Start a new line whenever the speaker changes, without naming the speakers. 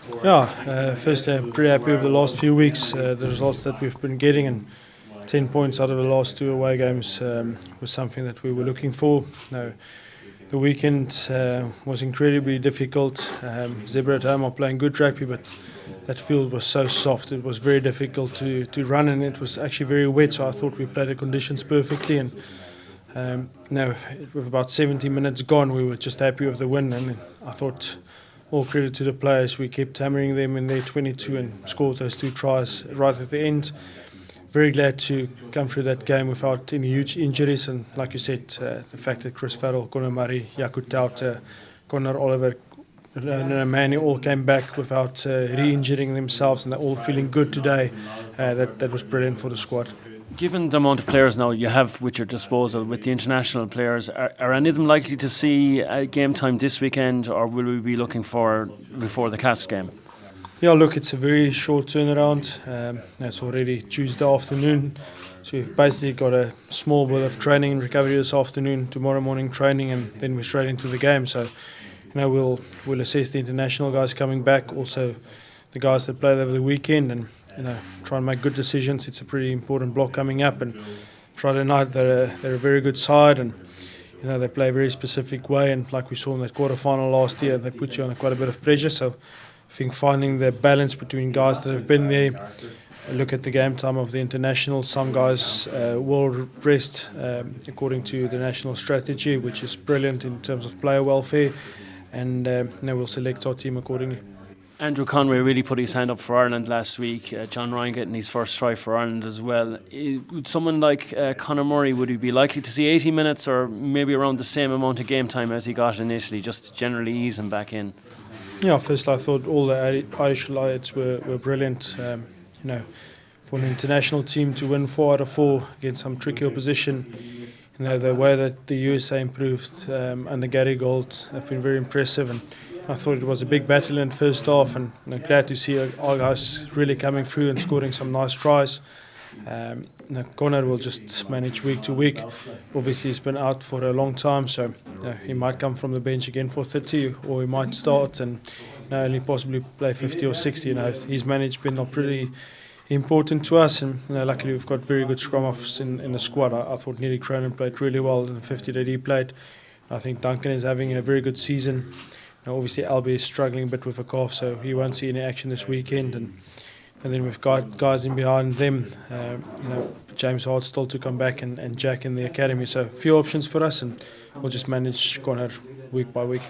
First, pretty happy with the last few weeks, the results that we've been getting, and 10 points out of the last 2 away games was something that we were looking for. The weekend was incredibly difficult. Zebra at home are playing good rugby, but that field was so soft. It was very difficult to run, and it was actually very wet, so I thought we played the conditions perfectly. And with about 70 minutes gone, we were just happy with the win, and I thought all credit to the players. We kept hammering them in their 22 and scored those 2 tries right at the end. Very glad to come through that game without any huge injuries, and like you said, the fact that Chris Farrell, Conor Murray, Jakub Tauta, Connor Oliver and Manny all came back without re-injuring themselves, and they're all feeling good today. That was brilliant for the squad.
Given the amount of players now you have with your disposal, with the international players, are any of them likely to see game time this weekend, or will we be looking for before the Cast game?
Yeah, look, it's a very short turnaround. It's already Tuesday afternoon, so we've basically got a small bit of training and recovery this afternoon, tomorrow morning training, and then we're straight into the game. So, we'll assess the international guys coming back, also the guys that played over the weekend, and try and make good decisions. It's a pretty important block coming up, and Friday night they're a very good side, and they play a very specific way, and like we saw in that quarterfinal last year, they put you under quite a bit of pressure. So I think finding the balance between guys that have been there, look at the game time of the international. Some guys will rest according to the national strategy, which is brilliant in terms of player welfare, and we'll select our team accordingly.
Andrew Conway really put his hand up for Ireland last week. John Ryan getting his first try for Ireland as well. Would someone like Conor Murray, would he be likely to see 80 minutes or maybe around the same amount of game time as he got initially, just to generally ease him back in?
Yeah, first I thought all the Irish lads were brilliant. For an international team to win 4 out of 4 against some tricky opposition, the way that the USA improved under Gary Gold have been very impressive, and I thought it was a big battle in the first half, and glad to see our guys really coming through and scoring some nice tries. Conor will just manage week to week. Obviously he's been out for a long time, so he might come from the bench again for 30, or he might start and only possibly play 50 or 60. His management are pretty important to us, and luckily we've got very good scrum offs in the squad. I thought Neely Cronin played really well in the 50 that he played. I think Duncan is having a very good season. Obviously Albie is struggling a bit with a cough, so he won't see any action this weekend, and then we've got guys in behind them, James Hart still to come back, and Jack in the academy, so a few options for us, and we'll just manage Conor week by week.